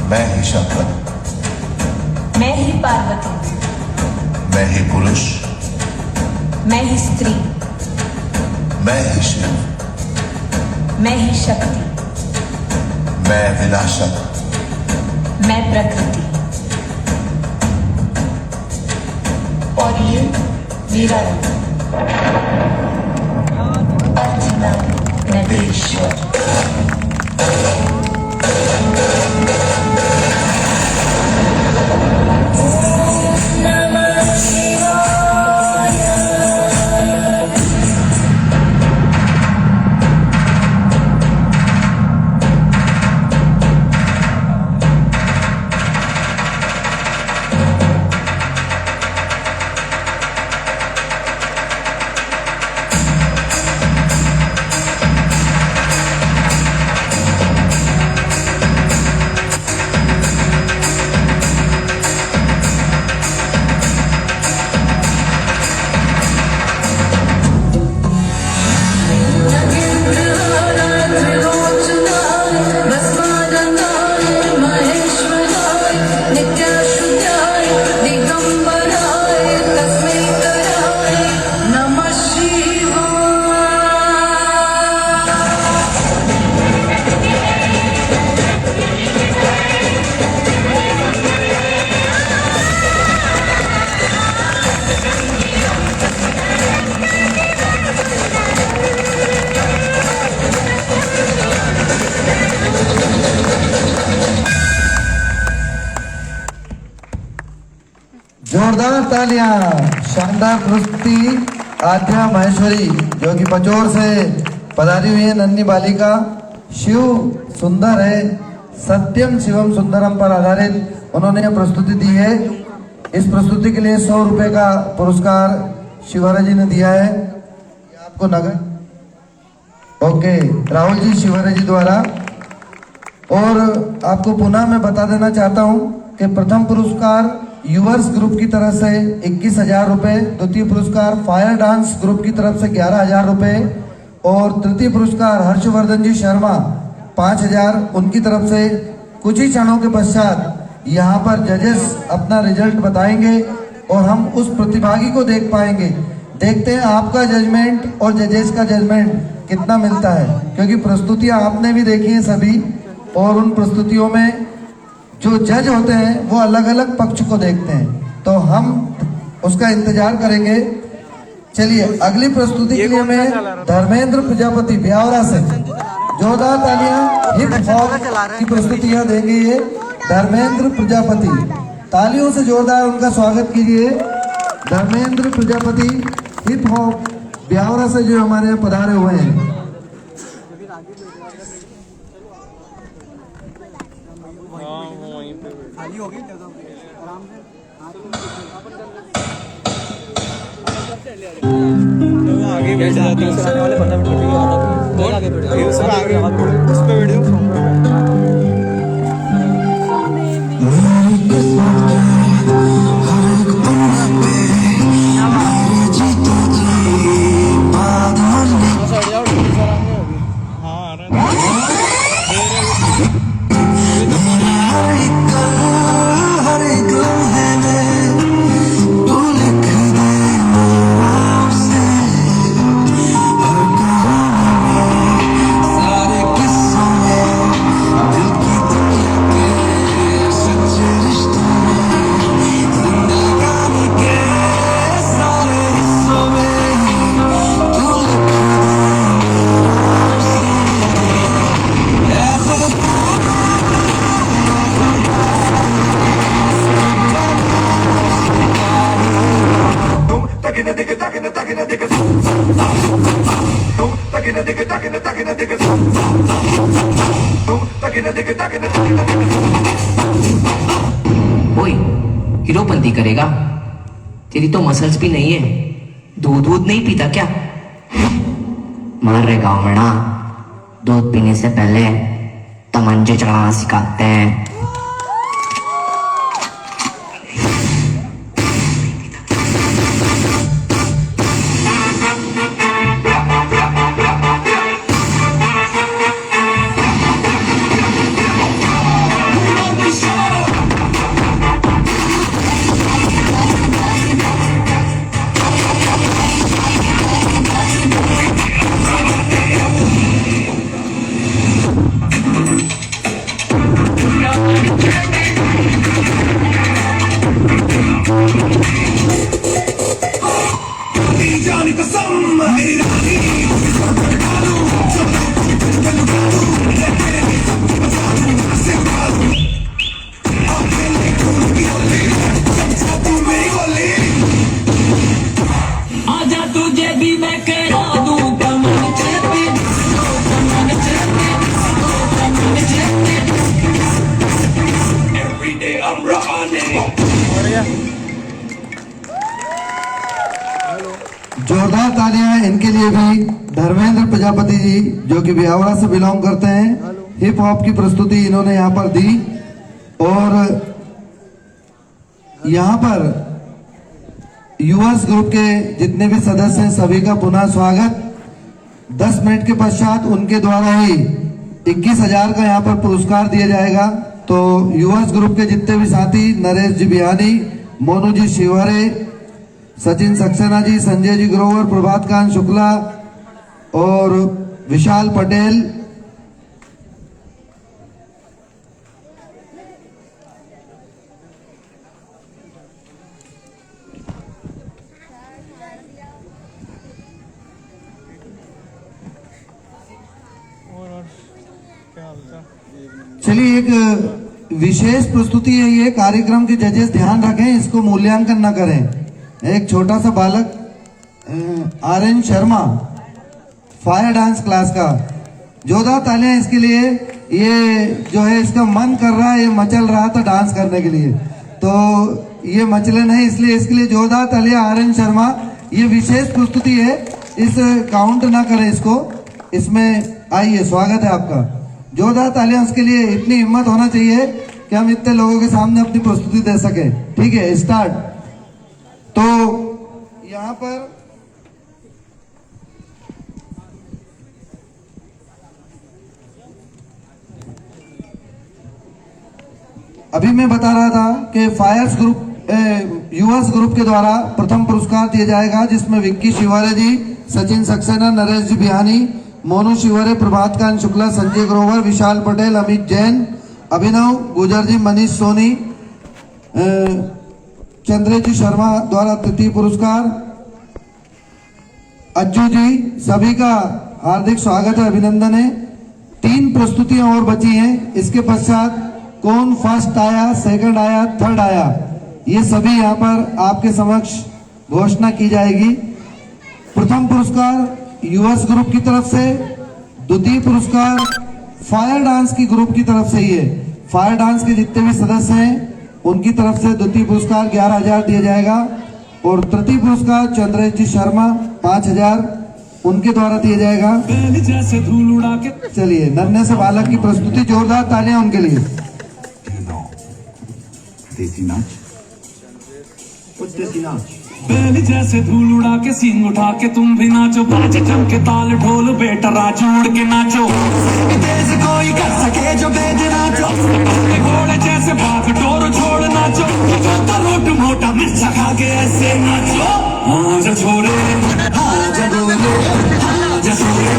मैं ही शंकर, मैं ही पार्वती, मैं ही पुरुष, मैं ही स्त्री, मैं ही शिव, मैं ही शक्ति, मैं विनाशक, मैं प्रकृति, और ये मेरा रूप अर्चना नटेश्वर। जोरदार तालियां। शानदार प्रस्तुति आद्या महेश्वरी जो कि पचौर से पधारी हुई है नन्ही बालिका। शिव सुंदर है, सत्यम शिवम सुंदरम पर आधारित उन्होंने यह प्रस्तुति दी है। इस प्रस्तुति के लिए 100 रुपए का पुरस्कार शिवरा जी ने दिया है। आपको नगद ओके राहुल जी शिवरा जी द्वारा। और आपको पुनः मैं बता देना चाहता हूं कि प्रथम पुरस्कार यूवर्स ग्रुप की तरफ से 21,000 रुपए, द्वितीय पुरस्कार फायर डांस ग्रुप की तरफ से 11,000 रुपए और तृतीय पुरस्कार हर्षवर्धन जी शर्मा 5,000 उनकी तरफ से। कुछ ही क्षणों के पश्चात यहाँ पर जजेस अपना रिजल्ट बताएंगे और हम उस प्रतिभागी को देख पाएंगे। देखते हैं आपका जजमेंट और जजेस का जजमेंट कितना मिलता है, क्योंकि प्रस्तुतियां आपने भी देखी हैं सभी, और उन प्रस्तुतियों में जो जज होते हैं वो अलग अलग पक्ष को देखते हैं, तो हम उसका इंतजार करेंगे। चलिए अगली प्रस्तुति के लिए मैं धर्मेंद्र प्रजापति ब्यावरा से जोरदार तालियां हिप हॉप की प्रस्तुतियां देंगे। ये धर्मेंद्र प्रजापति, तालियों से जोरदार उनका स्वागत कीजिए। धर्मेंद्र प्रजापति हिप हॉप ब्यावरा से जो हमारे यहाँ पधारे हुए हैं। खाली हो गई आराम से आगे बैठ जाते हैं वाले 15 मिनट आगे बैठ जाते हैं उस पे वीडियो ओए हीरोपंती करेगा? तेरी तो मसल्स भी नहीं है, दूध वूध नहीं पीता क्या? हमारे गांव में ना दूध पीने से पहले तमंचे चढ़ाना सिखाते हैं। जोरदार तालियां इनके लिए भी। धर्मेंद्र प्रजापति जी जो कि बिहावरा से बिलोंग करते हैं, हिप हॉप की प्रस्तुति इन्होंने यहाँ पर दी। और यहाँ पर यूएस ग्रुप के जितने भी सदस्य हैं सभी का पुनः स्वागत। 10 मिनट के पश्चात उनके द्वारा ही 21,000 का यहाँ पर पुरस्कार दिया जाएगा। तो यूएस ग्रुप के जितने भी साथी, नरेश जी बिहानी, मोनू जी शिवहरे, सचिन सक्सेना जी, संजय जी ग्रोवर, प्रभात कांत शुक्ला और विशाल पटेल, चलिए एक विशेष प्रस्तुति है ये। कार्यक्रम के जजेस ध्यान रखें, इसको मूल्यांकन न करें। एक छोटा सा बालक Aryan Sharma, fire dance class का, जोरदार तालियां इसके लिए। ये जो है इसका मन कर रहा है, ये मचल रहा था डांस करने के लिए, तो ये मचले नहीं, इसलिए इसके लिए जोरदार तालियां आर्यन शर्मा। ये विशेष प्रस्तुति है, इस काउंट ना करें इसको, इसमें आइए, स्वागत है आपका। जोरदार तालियां उसके लिए। इतनी हिम्मत होना चाहिए कि हम इतने लोगों के सामने अपनी प्रस्तुति दे सके। ठीक है, स्टार्ट। तो यहाँ पर अभी मैं बता रहा था कि फायर्स ग्रुप यूएस ग्रुप के द्वारा प्रथम पुरस्कार दिया जाएगा, जिसमें विक्की शिवारे जी, सचिन सक्सेना, नरेश जी बिहानी, मोनू शिवरे, प्रभात कांत शुक्ला, संजय ग्रोवर, विशाल पटेल, अमित जैन, अभिनव गुजर जी, मनीष सोनी, चंद्रेजी शर्मा द्वारा तृतीय पुरस्कार, अज्जू जी, सभी का हार्दिक स्वागत है, अभिनंदन है। 3 प्रस्तुतियां और बची हैं। इसके पश्चात कौन फर्स्ट आया, सेकंड आया, थर्ड आया, ये सभी यहाँ पर आपके समक्ष घोषणा की जाएगी। प्रथम पुरस्कार यूएस ग्रुप की तरफ से, द्वितीय पुरस्कार फायर डांस की ग्रुप की तरफ से ही है। फायर डांस के जितने भी सदस्य हैं उनकी तरफ से द्वितीय पुरस्कार 11,000 दिया जाएगा, और तृतीय पुरस्कार चंद्रेश जी शर्मा 5,000 उनके द्वारा दिया जाएगा। चलिए, नन्हे से बालक की प्रस्तुति, जोरदार तालियां उनके लिए। देसी नाच, देसी नाच। बैल जैसे धूल उड़ा के सींग उठा के तुम भी नाचो, बाजे जम के ताल ढोल बेटा राजू उड़ के नाचो, तेज कोई कर सके जो बेद नाचो, घोड़े जैसे भाग डोर छोड़ नाचो, रोट मोटा मिर्चा खा के ऐसे नाचो। हाँ जा छोरे, हाँ जा गोरे, हाँ जा छोरे,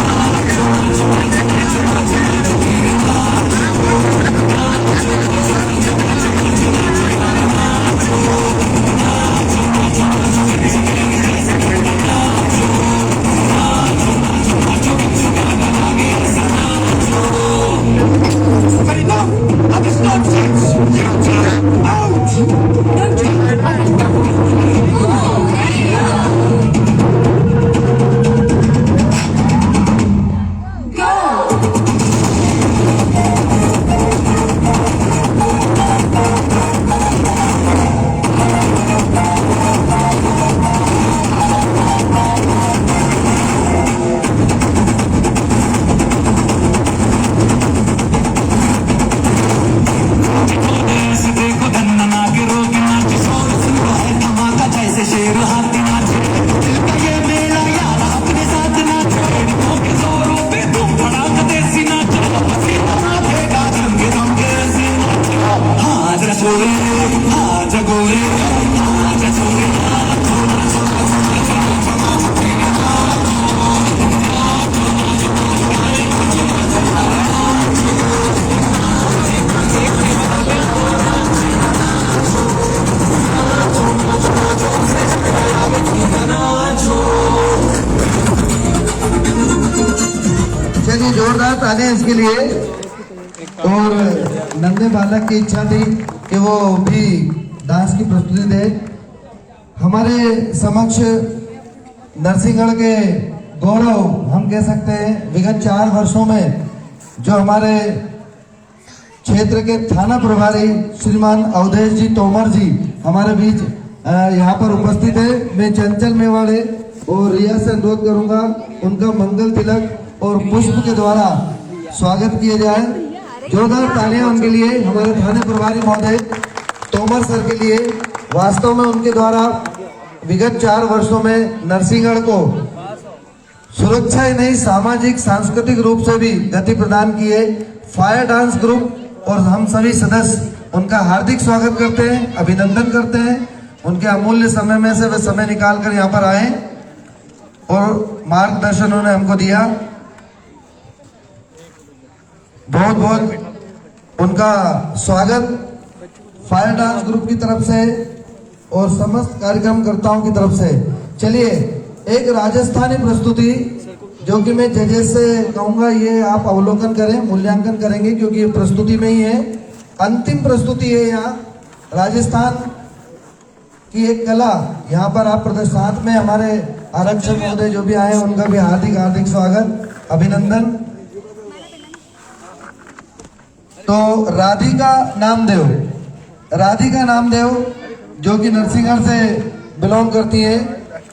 के लिए। और नन्हे बालक की इच्छा थी कि वो भी डांस की प्रस्तुति दे। हमारे समक्ष नरसिंहगढ़ के गौरव हम कह सकते हैं, विगत 4 वर्षों में जो हमारे क्षेत्र के थाना प्रभारी श्रीमान अवधेश जी तोमर जी हमारे बीच यहाँ पर उपस्थित है। मैं चंचल मेवाड़े और रिया से अनुरोध करूंगा उनका मंगल तिलक और पुष्प के द्वारा स्वागत किया जाए। जोरदार तालियां उनके लिए, हमारे थाने प्रभारी महोदय तोमर सर के लिए। वास्तव में उनके द्वारा विगत 4 वर्षों में नरसिंहगढ़ को सुरक्षा ही नहीं, सामाजिक सांस्कृतिक रूप से भी गति प्रदान की है। फायर डांस ग्रुप और हम सभी सदस्य उनका हार्दिक स्वागत करते हैं, अभिनंदन करते हैं। उनके अमूल्य समय में से वे समय निकाल कर यहाँ पर आए और मार्गदर्शन उन्होंने हमको दिया। बहुत बहुत उनका स्वागत फायर डांस ग्रुप की तरफ से और समस्त कार्यक्रमकर्ताओं की तरफ से। चलिए एक राजस्थानी प्रस्तुति जो कि मैं जजेस से कहूंगा ये आप अवलोकन करें, मूल्यांकन करेंगे क्योंकि ये प्रस्तुति में ही है, अंतिम प्रस्तुति है। यहाँ राजस्थान की एक कला यहाँ पर आप प्रदर्शन, साथ में हमारे आरक्षक महोदय जो भी आए हैं उनका भी हार्दिक हार्दिक स्वागत, अभिनंदन। तो राधिका नामदेव जो कि नरसिंहगढ़ से बिलोंग करती है,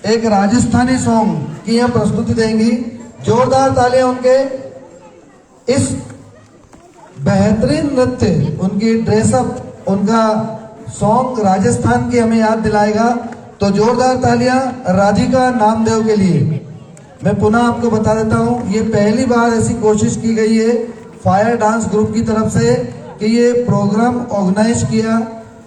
एक राजस्थानी सॉन्ग की यह प्रस्तुति देंगी। जोरदार तालियां उनके इस बेहतरीन नृत्य, उनकी ड्रेसअप, उनका सॉन्ग राजस्थान की हमें याद दिलाएगा। तो जोरदार तालियां राधिका नामदेव के लिए। मैं पुनः आपको बता देता हूं, ये पहली बार ऐसी कोशिश की गई है फायर डांस ग्रुप की तरफ से कि ये प्रोग्राम ऑर्गेनाइज किया,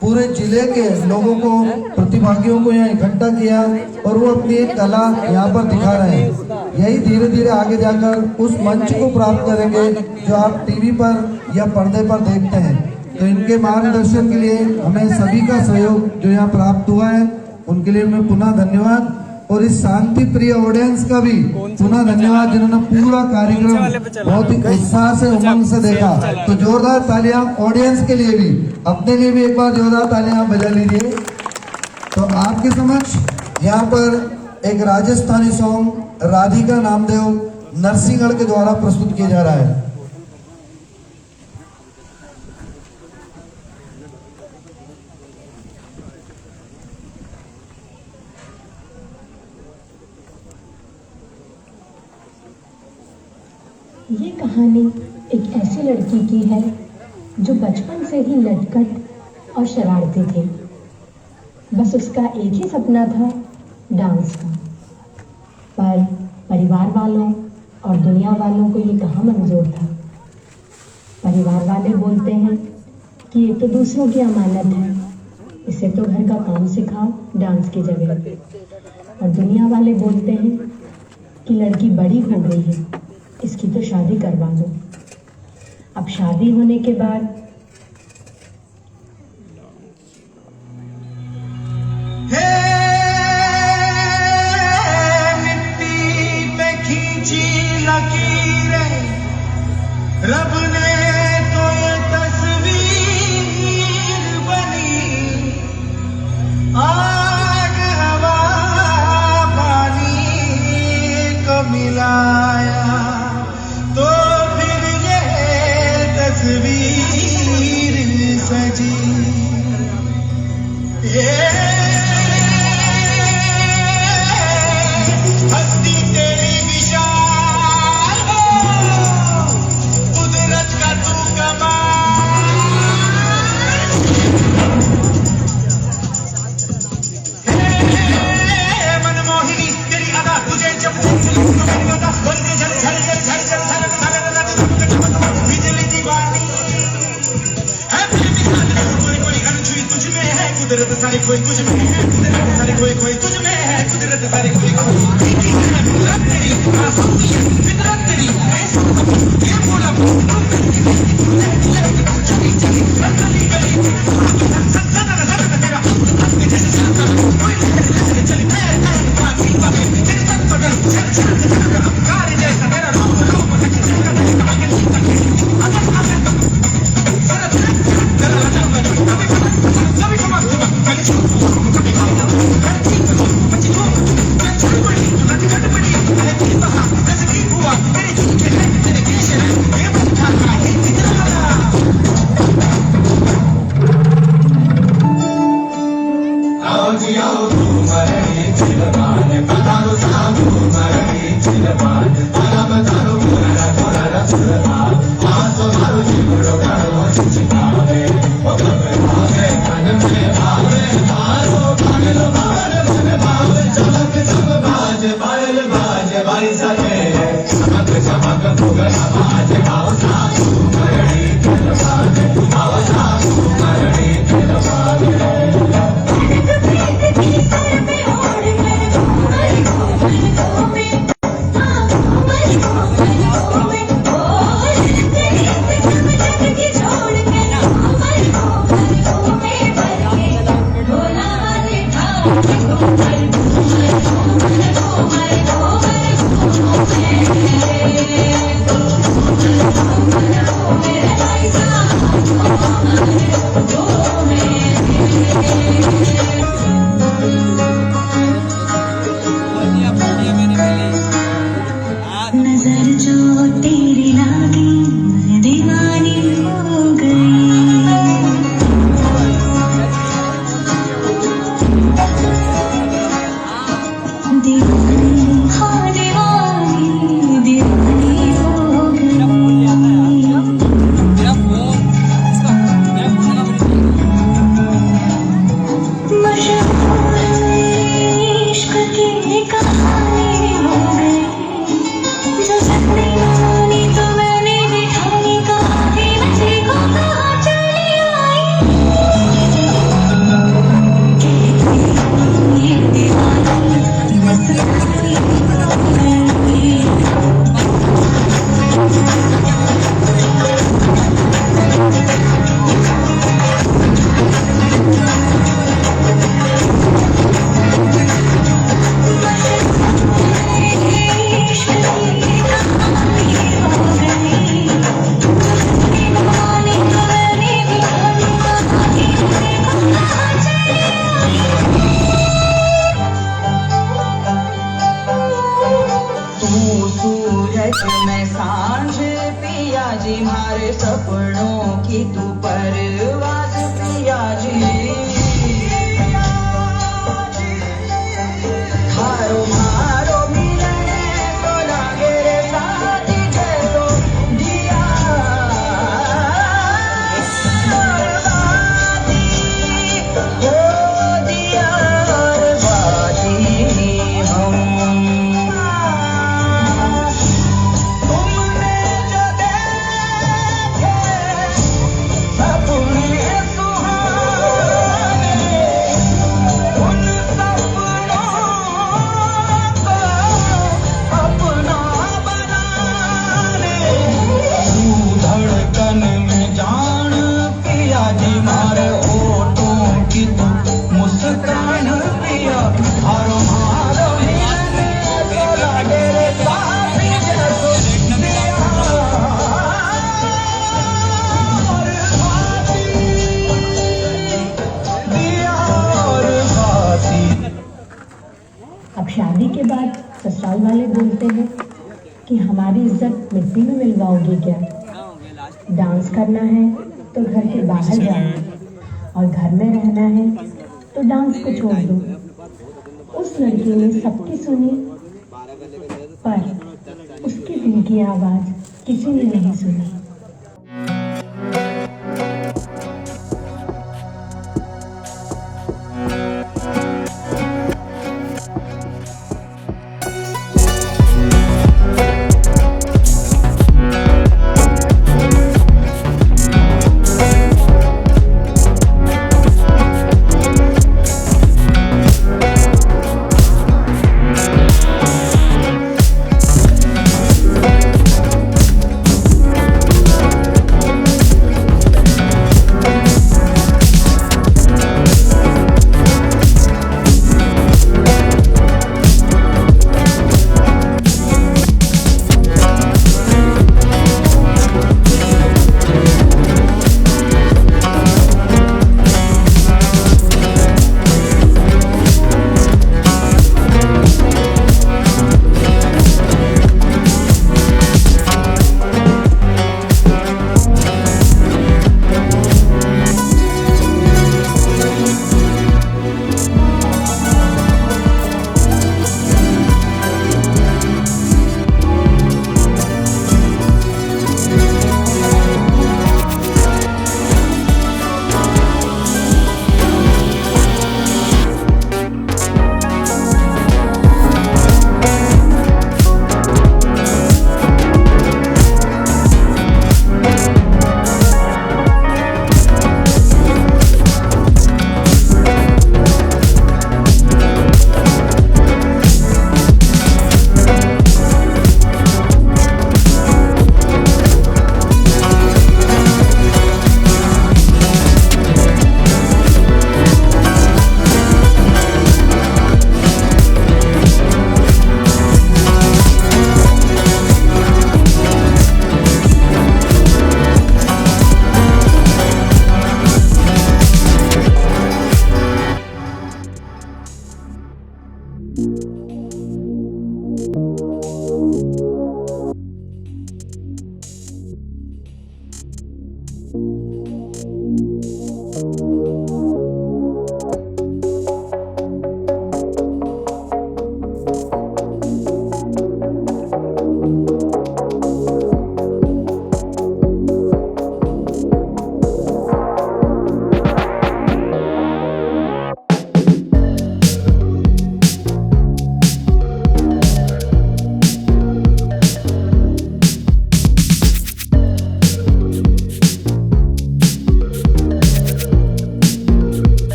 पूरे जिले के लोगों को, प्रतिभागियों को यहाँ इकट्ठा किया और वो अपनी एक कला यहाँ पर दिखा रहे हैं। यही धीरे धीरे आगे जाकर उस मंच को प्राप्त करेंगे जो आप टीवी पर या पर्दे पर देखते हैं। तो इनके मार्गदर्शन के लिए हमें सभी का सहयोग जो यहाँ प्राप्त हुआ है उनके लिए मैं पुनः धन्यवाद, और इस शांति प्रिय ऑडियंस का भी पुनः धन्यवाद जिन्होंने पूरा कार्यक्रम बहुत ही उत्साह से, उमंग से देखा। तो जोरदार तालियां ऑडियंस के लिए भी, अपने लिए भी एक बार जोरदार तालियां बजा लीजिए। तो आपके समक्ष यहाँ पर एक राजस्थानी सॉन्ग राधिका नामदेव नरसिंहगढ़ के द्वारा प्रस्तुत किया जा रहा है। ये कहानी एक ऐसी लड़की की है जो बचपन से ही नटखट और शरारती थी। बस उसका एक ही सपना था, डांस का। पर परिवार वालों और दुनिया वालों को ये कहाँ मंजूर था। परिवार वाले बोलते हैं कि ये तो दूसरों की अमानत है, इसे तो घर का काम सिखाओ डांस की जगह। और दुनिया वाले बोलते हैं कि लड़की बड़ी हो गई है, इसकी तो शादी करवा दो। अब शादी होने के बाद मिट्टी पे खींची लकीरें रब ने तो ये तस्वीर बनी। आग हवा पानी को मिलाया तो फिर ये तस्वीर सजी। हस्ती तेरी विशाल हो, कुदरत का तू कमाल। मनमोहिनी तेरी अदा तुझे जब बिजली दीवानी तुझ में है कुदरत सारी, कोई तुझ में है कुदरत सारी, कोई तुझ में है कुदरत सारी, कोई तेरी फितरत तेरी ये बोला तेरा नजर जो तेरी लागी मैं दीवानी हो गई। दीवानी हाँ दीवानी दीवानी हो गई। मशहूर इश्क की कहानी हो गई। जो सपने मानी तो मैंने दिखाई कहानी मुझे को कहाँ चली आई। ये दीवानी बस मैं सांझ पिया जी मारे सपनों की तू परवाज़ पिया जी। हारो मारो मिलने तो लागे रे शादी जैसो दिया बर्बादी हो दिया बर्बादी हम। अब शादी के बाद ससुराल वाले बोलते हैं कि हमारी इज्जत मिट्टी में मिलवाओगी क्या। डांस करना है तो घर के बाहर जाओ और घर में रहना है तो डांस को छोड़ दो। उस लड़की ने सबकी सुनी पर उसके दिल की आवाज किसी ने नहीं सुनी।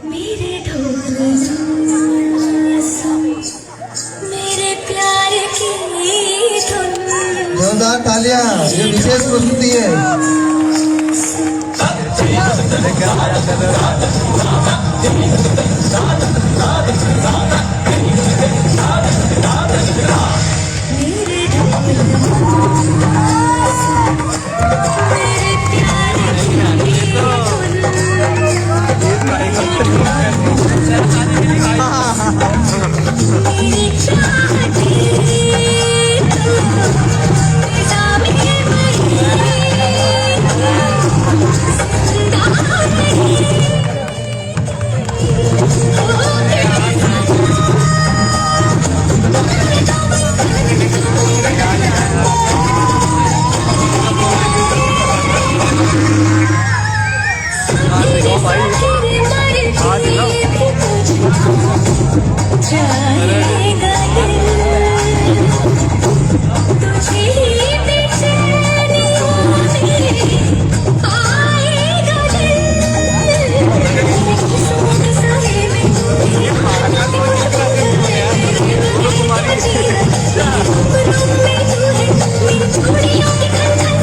मेरे ढोल मेरे प्यार की धुन जोरदार तालियां, ये विशेष प्रस्तुति है। मेरे ढोल मेरे प्यार की धुन मेरी चाहती जाएगा दिल तुझे ही बेचैनी आएगा दिल सोच साए में चूड़ियों की खनखन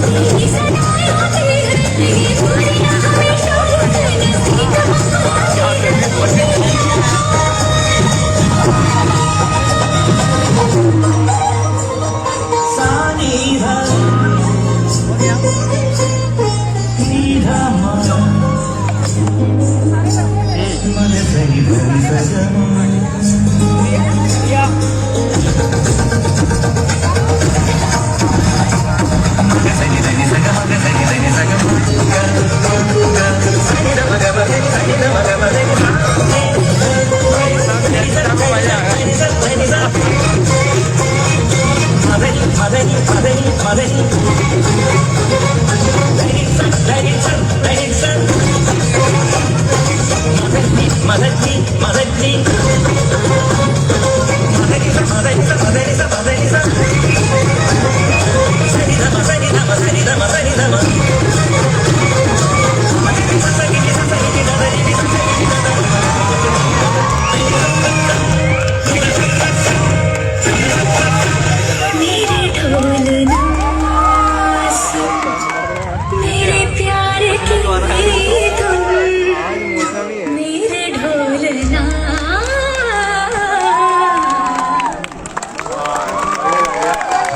तेरी सदाएं होती है ये चूड़ियां हमेशा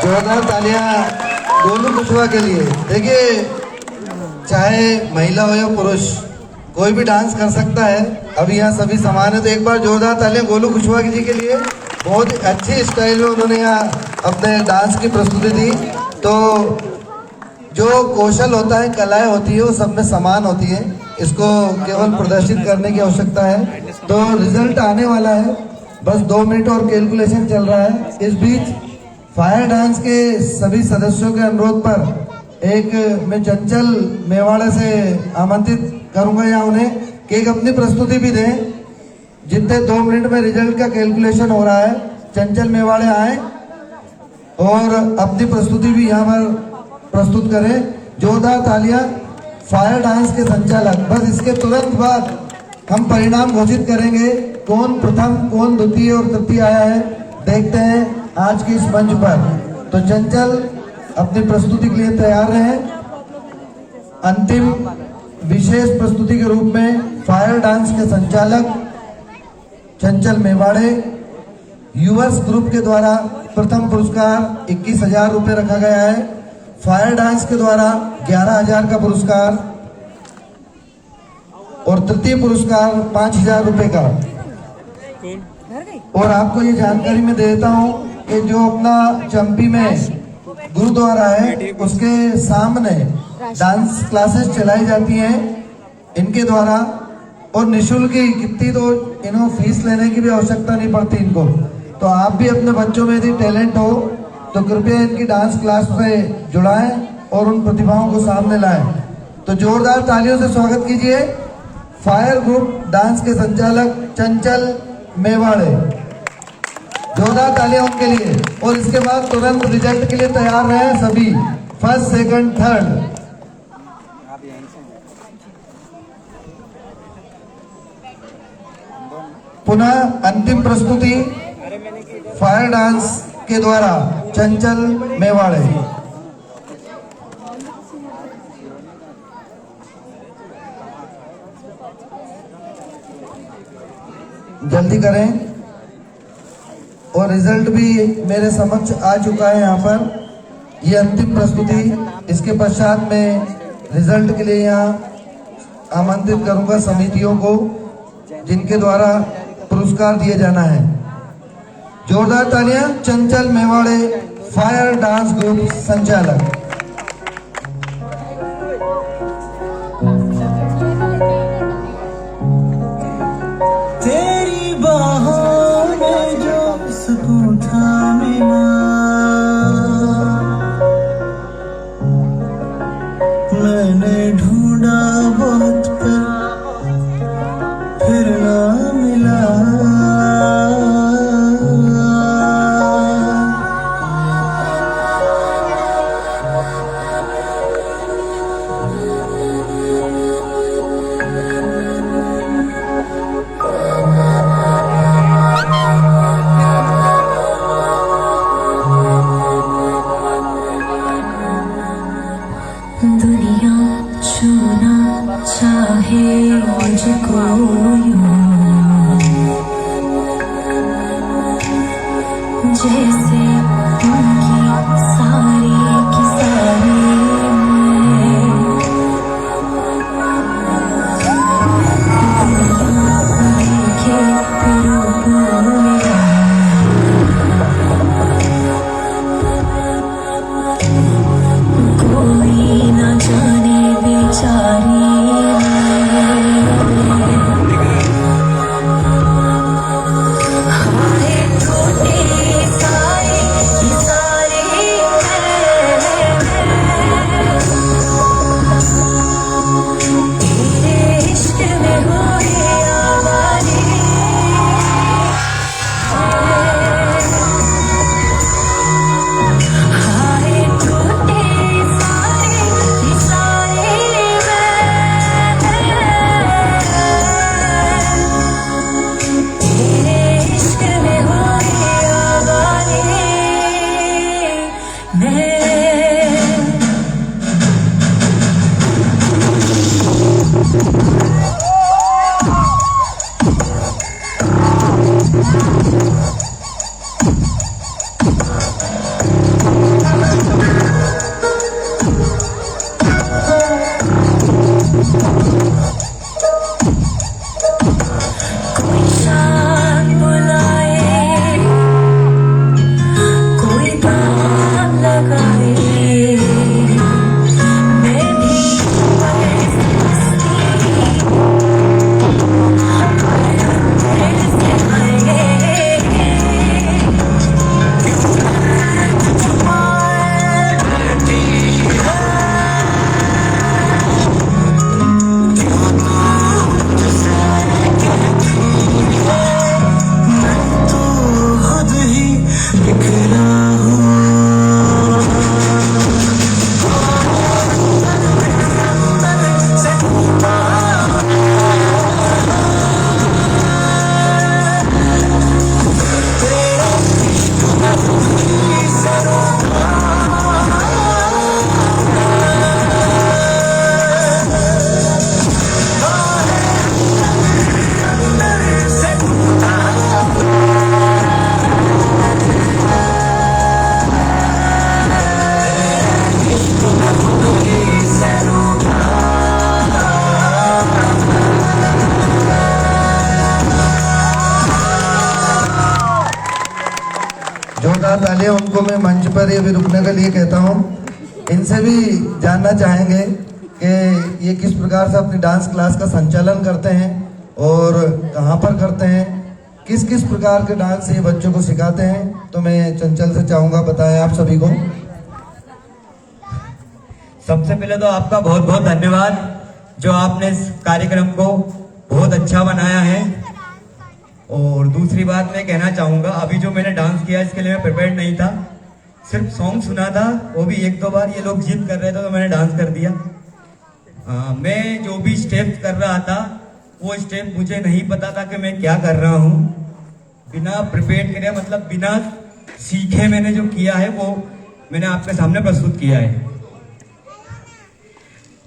जोरदार तालियां गोलू कुशवाहा के लिए। देखिए, चाहे महिला हो या पुरुष, कोई भी डांस कर सकता है। अभी यहाँ सभी समान है, तो एक बार जोरदार तालियां गोलू कुशवाहा जी के लिए। बहुत अच्छी स्टाइल में उन्होंने यहाँ अपने डांस की प्रस्तुति दी। तो जो कौशल होता है, कलाएं होती है, वो सब में समान होती है। इसको केवल प्रदर्शित करने की आवश्यकता है। तो रिजल्ट आने वाला है, बस 2 मिनट और कैलकुलेशन चल रहा है। इस बीच फायर डांस के सभी सदस्यों के अनुरोध पर एक मैं चंचल मेवाड़े से आमंत्रित करूंगा या उन्हें कि एक अपनी प्रस्तुति भी दें। जितने 2 मिनट में रिजल्ट का कैलकुलेशन हो रहा है, चंचल मेवाड़े आए और अपनी प्रस्तुति भी यहाँ पर प्रस्तुत करें। जोरदार तालियां फायर डांस के संचालक। बस इसके तुरंत बाद हम परिणाम घोषित करेंगे, कौन प्रथम, कौन द्वितीय और तृतीय आया है, देखते हैं आज के इस मंच पर। तो चंचल अपनी प्रस्तुति के लिए तैयार रहे। अंतिम विशेष प्रस्तुति के रूप में फायर डांस के संचालक चंचल मेवाड़े, यूवर्स ग्रुप के द्वारा प्रथम पुरस्कार 21,000 रुपये रखा गया है। फायर डांस के द्वारा 11,000 का पुरस्कार और तृतीय पुरस्कार 5,000 रुपये का। और आपको ये जानकारी मैं देता हूँ कि जो अपना चंपी में गुरुद्वारा है उसके सामने डांस क्लासेस चलाई जाती हैं इनके द्वारा, और निःशुल्क ही, कितनी तो इन्हों फीस लेने की भी आवश्यकता नहीं पड़ती इनको। तो आप भी अपने बच्चों में यदि टैलेंट हो तो कृपया इनकी डांस क्लास से जुड़ाएं और उन प्रतिभाओं को सामने लाएं। तो जोरदार तालियों से स्वागत कीजिए फायर ग्रुप डांस के संचालक चंचल मेवाड़े। जोरदार तालियां उनके लिए। और इसके बाद तुरंत रिजल्ट के लिए तैयार रहे सभी, फर्स्ट, सेकंड, थर्ड। पुनः अंतिम प्रस्तुति फायर डांस के द्वारा चंचल मेवाड़े। जल्दी करें। और रिजल्ट भी मेरे समक्ष आ चुका है यहाँ पर। ये अंतिम प्रस्तुति, इसके पश्चात में रिजल्ट के लिए यहाँ आमंत्रित करूंगा समितियों को जिनके द्वारा पुरस्कार दिए जाना है। जोरदार तालियां चंचल मेवाड़े फायर डांस ग्रुप संचालक। तेरी बाहों में जो सुकून था मिला, मैंने ढूंढा बहुत पर फिर ना मिला। दुनिया छूना चाहे मुझको यूं, जैसे उनकी सारी की सारी देखे रूप मेरा, कोई न जाने बेचारी हाय टूटे सारे ये सारे तेरे इश्क में हो गए आवारे। हाय टूटे सारे ये सारे तेरे इश्क में हो गए आवारे मैं। कोई शान बुलाए, कोई गान लगाए, तालियां उनको मैं मंच पर ये भी रुकने के लिए कहता हूँ। इनसे भी जानना चाहेंगे कि ये किस प्रकार से अपनी डांस क्लास का संचालन करते हैं और कहाँ पर करते हैं, किस किस प्रकार के डांस ये बच्चों को सिखाते हैं। तो मैं चंचल से चाहूँगा बताएं आप सभी को। सबसे पहले तो आपका बहुत बहुत धन्यवाद जो आपने इस कार्यक्रम को बहुत अच्छा बनाया है। और दूसरी बात मैं कहना चाहूँगा, अभी जो मैंने डांस किया इसके लिए मैं प्रिपेयर्ड नहीं था, सिर्फ सॉन्ग सुना था, वो भी एक दो बार ये लोग जिद कर रहे थे तो मैंने डांस कर दिया। मैं जो भी स्टेप कर रहा था वो स्टेप मुझे नहीं पता था कि मैं क्या कर रहा हूँ। बिना प्रिपेयर करे, मतलब बिना सीखे मैंने जो किया है वो मैंने आपके सामने प्रस्तुत किया है।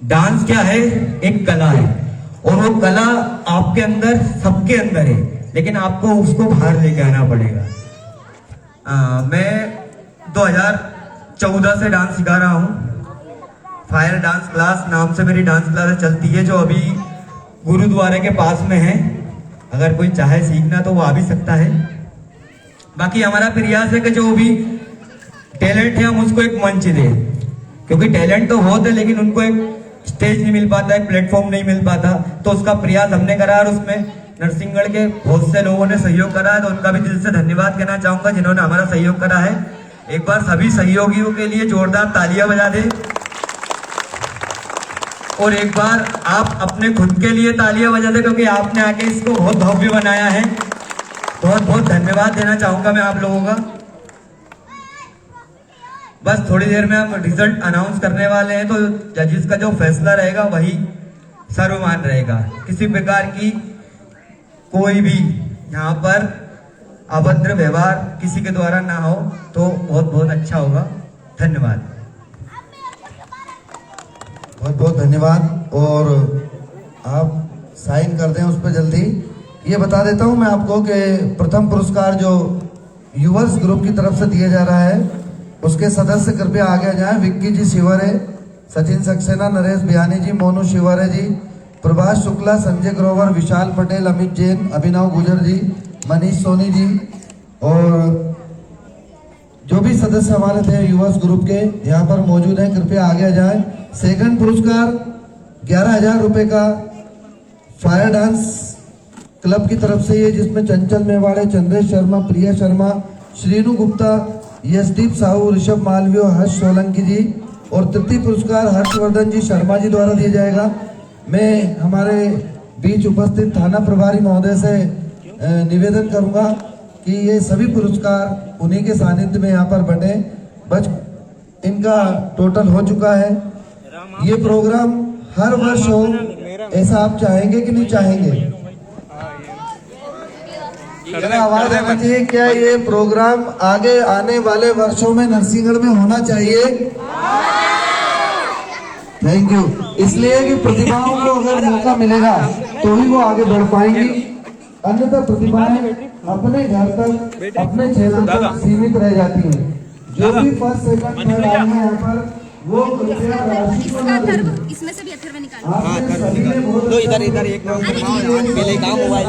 डांस क्या है? एक कला है और वो कला आपके अंदर, सबके अंदर है, लेकिन आपको उसको बाहर लेके आना पड़ेगा। मैं 2014 से डांस सिखा रहा हूँ। फायर डांस क्लास नाम से मेरी डांस क्लास चलती है, जो अभी गुरुद्वारे के पास में है। अगर कोई चाहे सीखना तो वो आ भी सकता है। बाकी हमारा प्रयास है कि जो भी टैलेंट है हम उसको एक मंच दें, क्योंकि टैलेंट तो बहुत है लेकिन उनको एक स्टेज नहीं मिल पाता, एक प्लेटफॉर्म नहीं मिल पाता। तो उसका प्रयास हमने करा और उसमें नरसिंहगढ़ के बहुत से लोगों ने सहयोग करा है, तो उनका भी दिल से धन्यवाद कहना चाहूंगा जिन्होंने हमारा सहयोग करा है। एक बार सभी सहयोगियों के लिए जोरदार तालियां बजा दें और एक बार आप अपने खुद के लिए तालियां बजा दें, क्योंकि आपने आके इसको बहुत भव्य बनाया है। बहुत बहुत धन्यवाद देना चाहूंगा मैं आप लोगों का। बस थोड़ी देर में हम रिजल्ट अनाउंस करने वाले हैं, तो जजेस का जो फैसला रहेगा वही सर्वमान रहेगा। किसी प्रकार की कोई भी यहाँ पर अभद्र व्यवहार किसी के द्वारा ना हो तो बहुत बहुत अच्छा होगा। धन्यवाद। बहुत बहुत धन्यवाद। और आप साइन कर दें उस पर जल्दी। ये बता देता हूँ मैं आपको कि प्रथम पुरस्कार जो यूवर्स ग्रुप की तरफ से दिया जा रहा है उसके सदस्य कृपया आगे आ जाएं। विक्की जी शिवरे, सचिन सक्सेना, नरेश बिहानी जी, मोनू शिवरे जी, प्रभाष शुक्ला, संजय ग्रोवर, विशाल पटेल, अमित जैन, अभिनव गुजर जी, मनीष सोनी जी और जो भी सदस्य हमारे थे यूवर्स ग्रुप के यहाँ पर मौजूद हैं, कृपया आगे आ जाएं। सेकंड पुरस्कार 11,000 रुपए का फायर डांस क्लब की तरफ से, ये जिसमें चंचल मेवाड़े, चंद्रेश शर्मा, प्रिया शर्मा, श्रीनु गुप्ता, यशदीप साहू, ऋषभ मालवीय, हर्ष सोलंकी जी और तृतीय पुरस्कार हर्षवर्धन जी शर्मा जी द्वारा दिया जाएगा। मैं हमारे बीच उपस्थित थाना प्रभारी महोदय से निवेदन करूंगा कि ये सभी पुरस्कार उन्हीं के सानिध्य में यहाँ पर बने। बस इनका टोटल हो चुका है। ये प्रोग्राम हर वर्ष हो, ऐसा आप चाहेंगे कि नहीं चाहेंगे? आवाज आना चाहिए। क्या ये प्रोग्राम आगे आने वाले वर्षों में नरसिंहगढ़ में होना चाहिए? Thank you. इसलिए कि प्रतिभाओं को अगर मौका मिलेगा तो ही वो आगे बढ़ पाएंगी, अन्यथा प्रतिभाएं अपने घर तक, अपने क्षेत्र तक सीमित रह जाती हैं। जो भी फर्स्ट सेकंड थर्ड आए हैं यहाँ पर वो कृपया राशि को न दें। इसमें से भी अथर्व निकाल। आपने सभी ने बहुत इधर एक पहले काम हुआ है।